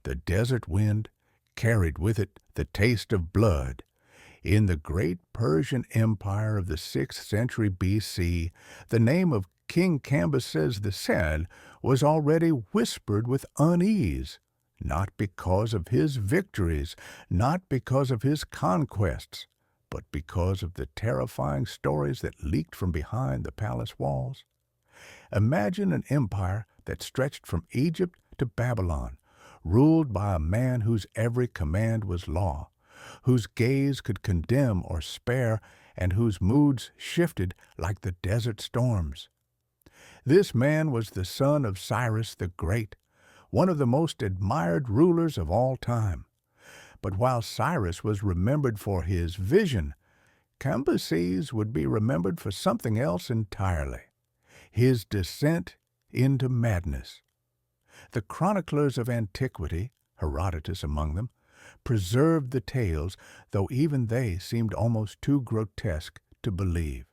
The desert wind carried with it the taste of blood. In the great Persian Empire of the 6th century BC, the name of King Cambyses II was already whispered with unease, not because of his victories, not because of his conquests, but because of the terrifying stories that leaked from behind the palace walls. Imagine an empire that stretched from Egypt to Babylon, ruled by a man whose every command was law, whose gaze could condemn or spare, and whose moods shifted like the desert storms. This man was the son of Cyrus the Great, one of the most admired rulers of all time. But while Cyrus was remembered for his vision, Cambyses would be remembered for something else entirely: his descent into madness. The chroniclers of antiquity, Herodotus among them, preserved the tales, though even they seemed almost too grotesque to believe.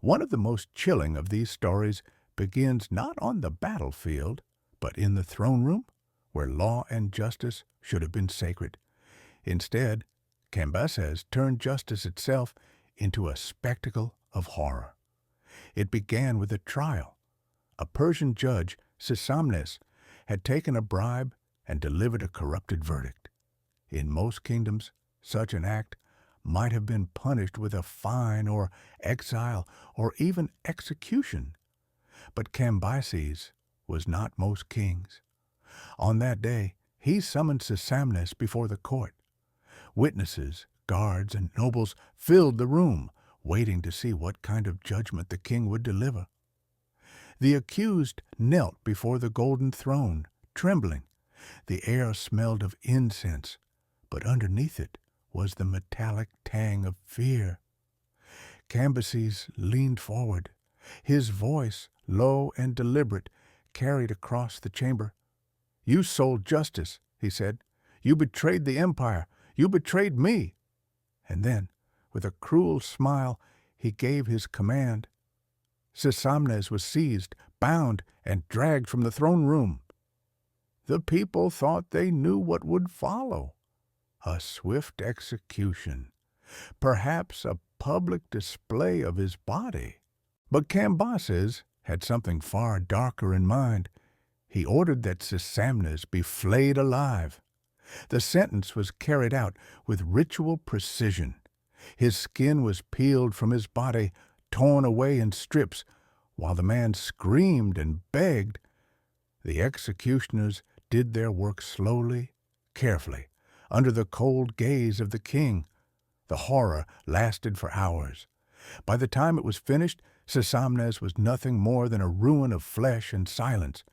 One of the most chilling of these stories begins not on the battlefield, but in the throne room, where law and justice should have been sacred. Instead, Cambyses turned justice itself into a spectacle of horror. It began with a trial. A Persian judge, Sisamnes, had taken a bribe and delivered a corrupted verdict. In most kingdoms, such an act might have been punished with a fine or exile or even execution. But Cambyses was not most kings. On that day, he summoned Sisamnes before the court. Witnesses, guards, and nobles filled the room, waiting to see what kind of judgment the king would deliver. The accused knelt before the golden throne, trembling. The air smelled of incense, but underneath it was the metallic tang of fear. Cambyses leaned forward. His voice, low and deliberate, carried across the chamber. "You sold justice," he said. "You betrayed the empire. You betrayed me." And then, with a cruel smile, he gave his command. Sisamnes was seized, bound, and dragged from the throne room. The people thought they knew what would follow: a swift execution, perhaps a public display of his body. But Cambyses had something far darker in mind. He ordered that Sisamnes be flayed alive. The sentence was carried out with ritual precision. His skin was peeled from his body, torn away in strips, while the man screamed and begged. The executioners did their work slowly, carefully, under the cold gaze of the king. The horror lasted for hours. By the time it was finished, Sisamnes was nothing more than a ruin of flesh and silence.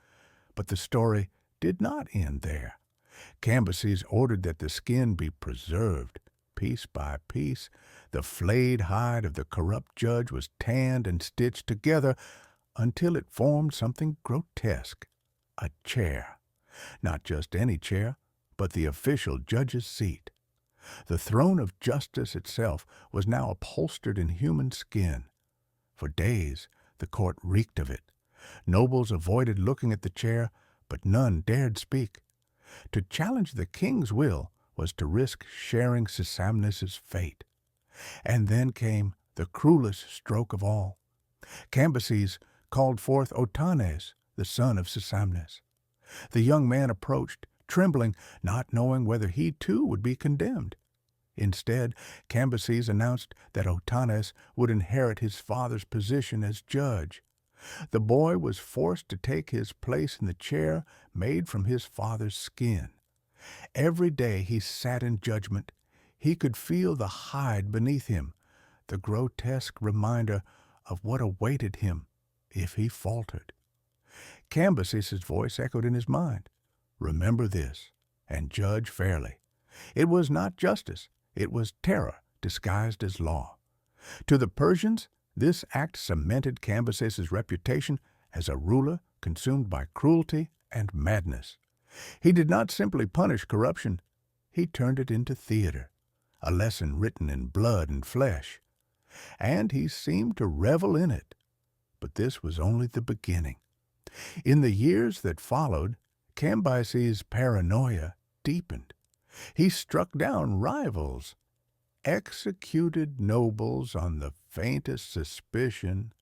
But the story did not end there. Cambyses ordered that the skin be preserved. Piece by piece, the flayed hide of the corrupt judge was tanned and stitched together until it formed something grotesque: a chair. Not just any chair, but the official judge's seat. The throne of justice itself was now upholstered in human skin. For days, the court reeked of it. Nobles avoided looking at the chair, but none dared speak. To challenge the king's will was to risk sharing Sisamnes's fate. And then came the cruelest stroke of all. Cambyses called forth Otanes, the son of Sisamnes. The young man approached, trembling, not knowing whether he too would be condemned. Instead, Cambyses announced that Otanes would inherit his father's position as judge. The boy was forced to take his place in the chair made from his father's skin. Every day he sat in judgment. He could feel the hide beneath him, the grotesque reminder of what awaited him if he faltered. Cambyses' voice echoed in his mind: "Remember this, and judge fairly." It was not justice. It was terror disguised as law. To the Persians, this act cemented Cambyses' reputation as a ruler consumed by cruelty and madness. He did not simply punish corruption. He turned it into theater, a lesson written in blood and flesh. And he seemed to revel in it. But this was only the beginning. In the years that followed, Cambyses' paranoia deepened. He struck down rivals, executed nobles on the faintest suspicion,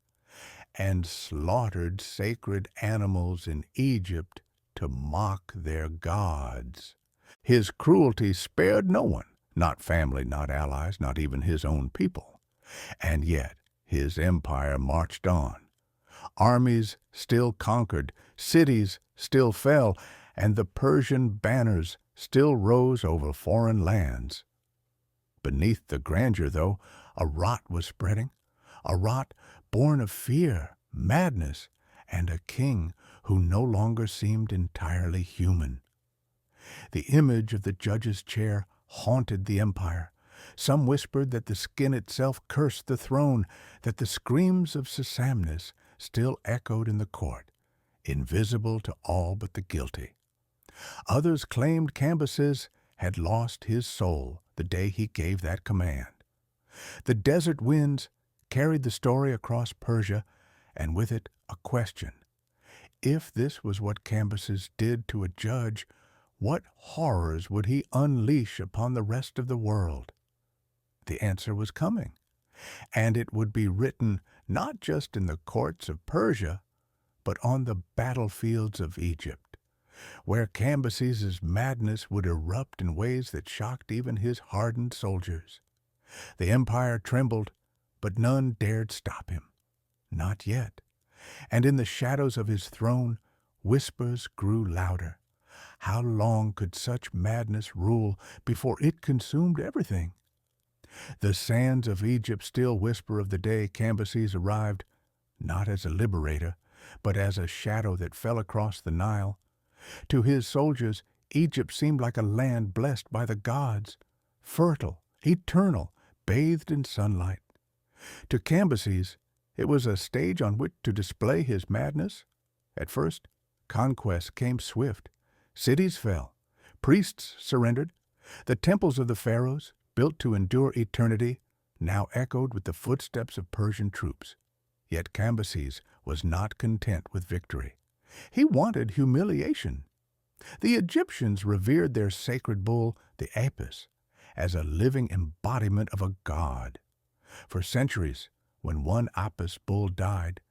and slaughtered sacred animals in Egypt to mock their gods. His cruelty spared no one, not family, not allies, not even his own people. And yet his empire marched on. Armies still conquered, cities still fell, and the Persian banners still rose over foreign lands. Beneath the grandeur, though, a rot was spreading, a rot born of fear, madness, and a king who no longer seemed entirely human. The image of the judge's chair haunted the empire. Some whispered that the skin itself cursed the throne, that the screams of Sesamnes still echoed in the court, invisible to all but the guilty. Others claimed Cambyses had lost his soul the day he gave that command. The desert winds carried the story across Persia, and with it a question. If this was what Cambyses did to a judge, what horrors would he unleash upon the rest of the world? The answer was coming, and it would be written not just in the courts of Persia, but on the battlefields of Egypt, where Cambyses' madness would erupt in ways that shocked even his hardened soldiers. The empire trembled, but none dared stop him. Not yet. And in the shadows of his throne, whispers grew louder. How long could such madness rule before it consumed everything? The sands of Egypt still whisper of the day Cambyses arrived, not as a liberator, but as a shadow that fell across the Nile. To his soldiers, Egypt seemed like a land blessed by the gods, fertile, eternal, bathed in sunlight. To Cambyses, it was a stage on which to display his madness. At first, conquest came swift. Cities fell. Priests surrendered. The temples of the pharaohs, built to endure eternity, now echoed with the footsteps of Persian troops. Yet Cambyses was not content with victory. He wanted humiliation. The Egyptians revered their sacred bull, the Apis, as a living embodiment of a god. For centuries, when one Apis bull died,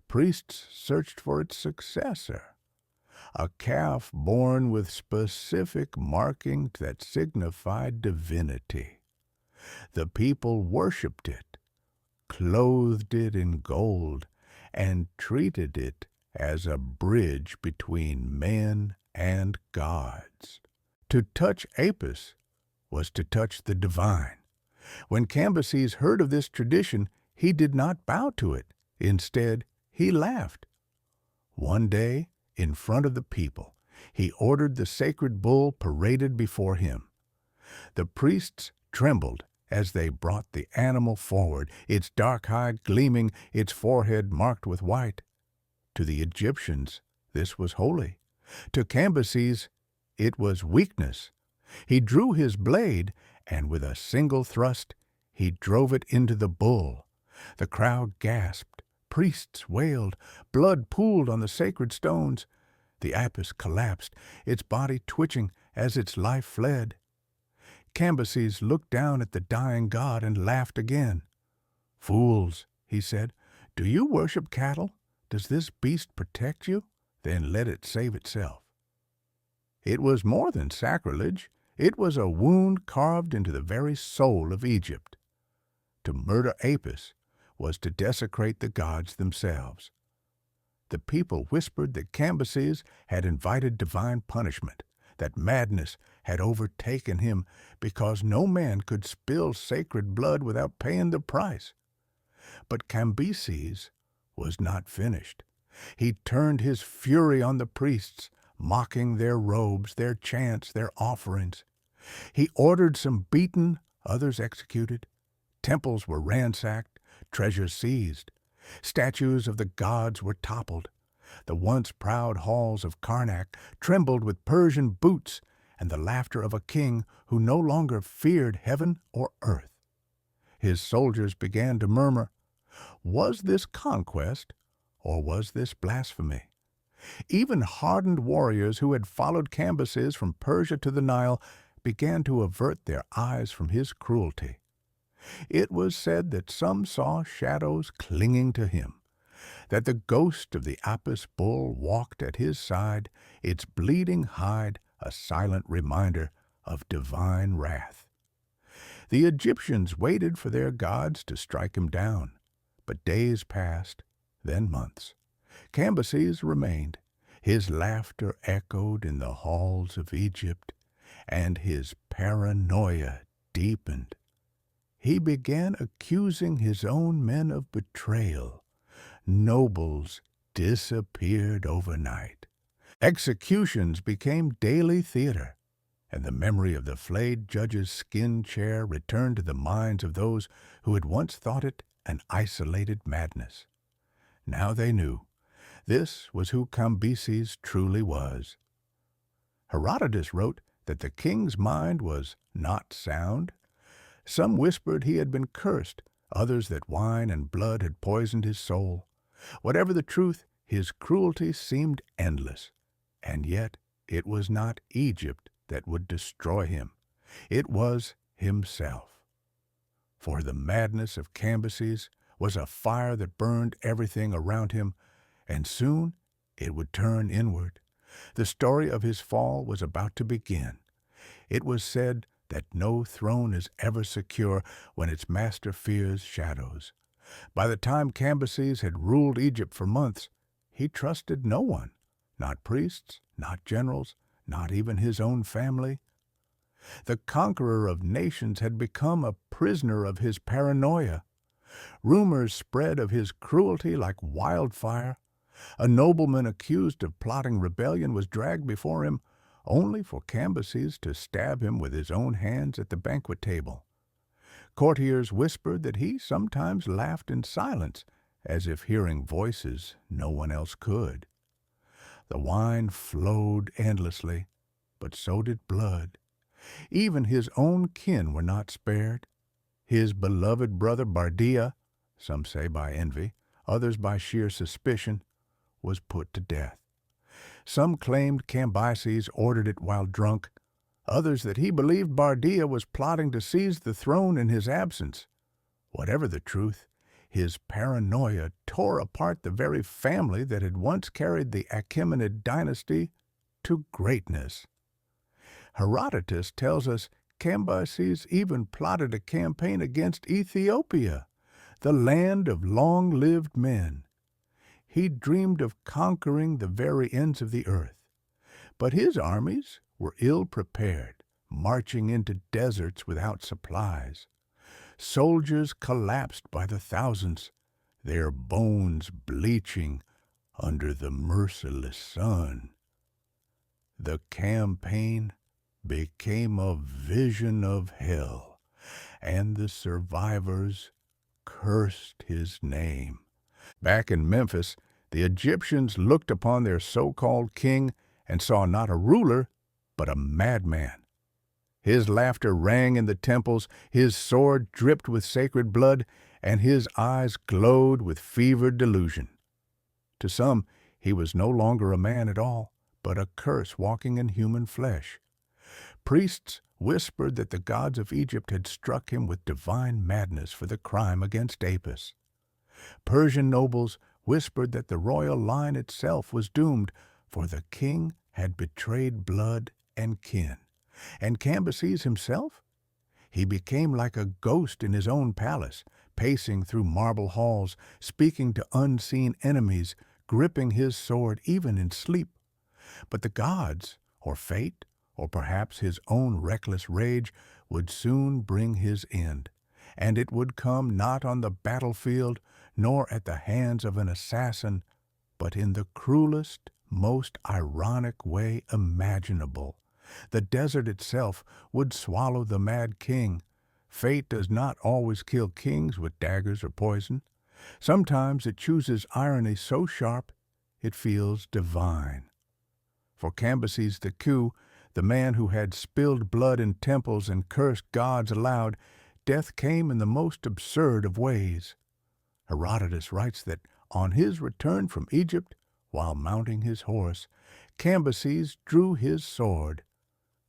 priests searched for its successor, a calf born with specific markings that signified divinity. The people worshipped it, clothed it in gold, and treated it as a bridge between men and gods. To touch Apis was to touch the divine. When Cambyses heard of this tradition, he did not bow to it. Instead, he laughed. One day, in front of the people, he ordered the sacred bull paraded before him. The priests trembled as they brought the animal forward, its dark hide gleaming, its forehead marked with white. To the Egyptians, this was holy. To Cambyses, it was weakness. He drew his blade, and with a single thrust, he drove it into the bull. The crowd gasped, priests wailed, blood pooled on the sacred stones. The Apis collapsed, its body twitching as its life fled. Cambyses looked down at the dying god and laughed again. "Fools," he said, "do you worship cattle? Does this beast protect you? Then let it save itself." It was more than sacrilege. It was a wound carved into the very soul of Egypt. To murder Apis was to desecrate the gods themselves. The people whispered that Cambyses had invited divine punishment, that madness had overtaken him because no man could spill sacred blood without paying the price. But Cambyses was not finished. He turned his fury on the priests, mocking their robes, their chants, their offerings. He ordered some beaten, others executed. Temples were ransacked, treasures seized. Statues of the gods were toppled. The once proud halls of Karnak trembled with Persian boots and the laughter of a king who no longer feared heaven or earth. His soldiers began to murmur, was this conquest or was this blasphemy? Even hardened warriors who had followed Cambyses from Persia to the Nile began to avert their eyes from his cruelty. It was said that some saw shadows clinging to him, that the ghost of the Apis bull walked at his side, its bleeding hide a silent reminder of divine wrath. The Egyptians waited for their gods to strike him down, but days passed, then months. Cambyses remained. His laughter echoed in the halls of Egypt, and his paranoia deepened. He began accusing his own men of betrayal. Nobles disappeared overnight. Executions became daily theater, and the memory of the flayed judge's skin chair returned to the minds of those who had once thought it an isolated madness. Now they knew. This was who Cambyses truly was. Herodotus wrote that the king's mind was not sound. Some whispered he had been cursed, others that wine and blood had poisoned his soul. Whatever the truth, his cruelty seemed endless. And yet it was not Egypt that would destroy him. It was himself. For the madness of Cambyses was a fire that burned everything around him, and soon it would turn inward. The story of his fall was about to begin. It was said that no throne is ever secure when its master fears shadows. By the time Cambyses had ruled Egypt for months, he trusted no one, not priests, not generals, not even his own family. The conqueror of nations had become a prisoner of his paranoia. Rumors spread of his cruelty like wildfire. A nobleman accused of plotting rebellion was dragged before him, only for Cambyses to stab him with his own hands at the banquet table. Courtiers whispered that he sometimes laughed in silence, as if hearing voices no one else could. The wine flowed endlessly, but so did blood. Even his own kin were not spared. His beloved brother Bardia, some say by envy, others by sheer suspicion, was put to death. Some claimed Cambyses ordered it while drunk, others that he believed Bardia was plotting to seize the throne in his absence. Whatever the truth, his paranoia tore apart the very family that had once carried the Achaemenid dynasty to greatness. Herodotus tells us Cambyses even plotted a campaign against Ethiopia, the land of long-lived men. He dreamed of conquering the very ends of the earth. But his armies were ill-prepared, marching into deserts without supplies. Soldiers collapsed by the thousands, their bones bleaching under the merciless sun. The campaign became a vision of hell, and the survivors cursed his name. Back in Memphis, the Egyptians looked upon their so-called king and saw not a ruler, but a madman. His laughter rang in the temples, his sword dripped with sacred blood, and his eyes glowed with fevered delusion. To some, he was no longer a man at all, but a curse walking in human flesh. Priests whispered that the gods of Egypt had struck him with divine madness for the crime against Apis. Persian nobles whispered that the royal line itself was doomed, for the king had betrayed blood and kin. And Cambyses himself? He became like a ghost in his own palace, pacing through marble halls, speaking to unseen enemies, gripping his sword even in sleep. But the gods, or fate, or perhaps his own reckless rage, would soon bring his end, and it would come not on the battlefield, nor at the hands of an assassin, but in the cruelest, most ironic way imaginable. The desert itself would swallow the mad king. Fate does not always kill kings with daggers or poison. Sometimes it chooses irony so sharp it feels divine. For Cambyses II, the man who had spilled blood in temples and cursed gods aloud, death came in the most absurd of ways. Herodotus writes that on his return from Egypt, While mounting his horse, Cambyses drew his sword,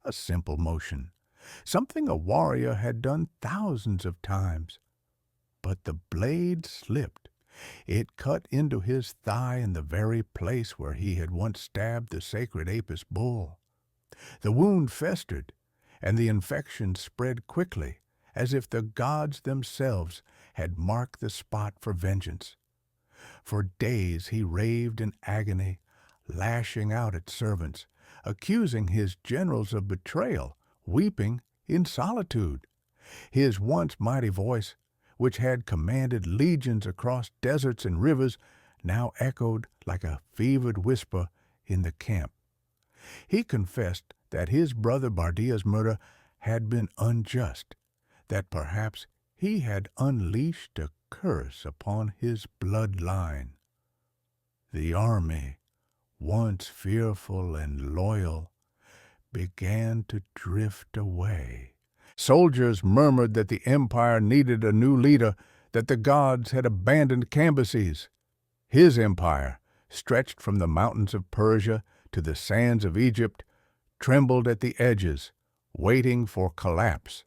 a simple motion, something a warrior had done thousands of times. But the blade slipped. It cut into his thigh in the very place where he had once stabbed the sacred Apis bull. The wound festered, and the infection spread quickly, as if the gods themselves had marked the spot for vengeance. For days he raved in agony, lashing out at servants, accusing his generals of betrayal, weeping in solitude. His once mighty voice, which had commanded legions across deserts and rivers, now echoed like a fevered whisper in the camp. He confessed that his brother Bardia's murder had been unjust, that perhaps he had unleashed a curse upon his bloodline. The army, once fearful and loyal, began to drift away. Soldiers murmured that the empire needed a new leader, that the gods had abandoned Cambyses. His empire, stretched from the mountains of Persia to the sands of Egypt, trembled at the edges, waiting for collapse.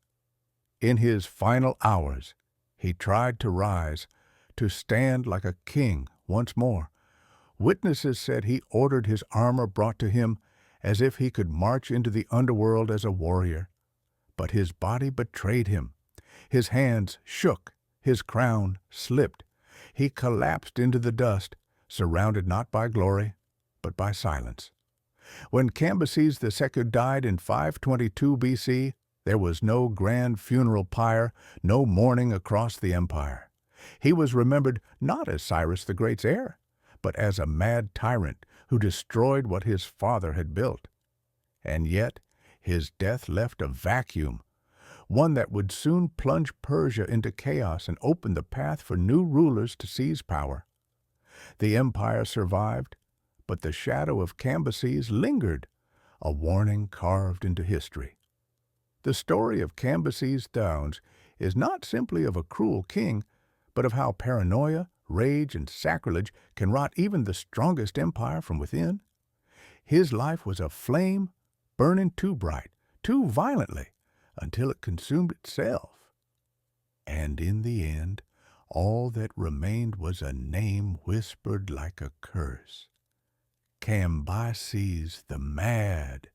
In his final hours, he tried to rise, to stand like a king once more. Witnesses said he ordered his armor brought to him as if he could march into the underworld as a warrior. But his body betrayed him. His hands shook, his crown slipped. He collapsed into the dust, surrounded not by glory, but by silence. When Cambyses II died in 522 BC, there was no grand funeral pyre, no mourning across the empire. He was remembered not as Cyrus the Great's heir, but as a mad tyrant who destroyed what his father had built. And yet his death left a vacuum, one that would soon plunge Persia into chaos and open the path for new rulers to seize power. The empire survived, but the shadow of Cambyses lingered, a warning carved into history. The story of Cambyses Downs is not simply of a cruel king, but of how paranoia, rage, and sacrilege can rot even the strongest empire from within. His life was a flame burning too bright, too violently, until it consumed itself. And in the end, all that remained was a name whispered like a curse. Cambyses the Mad.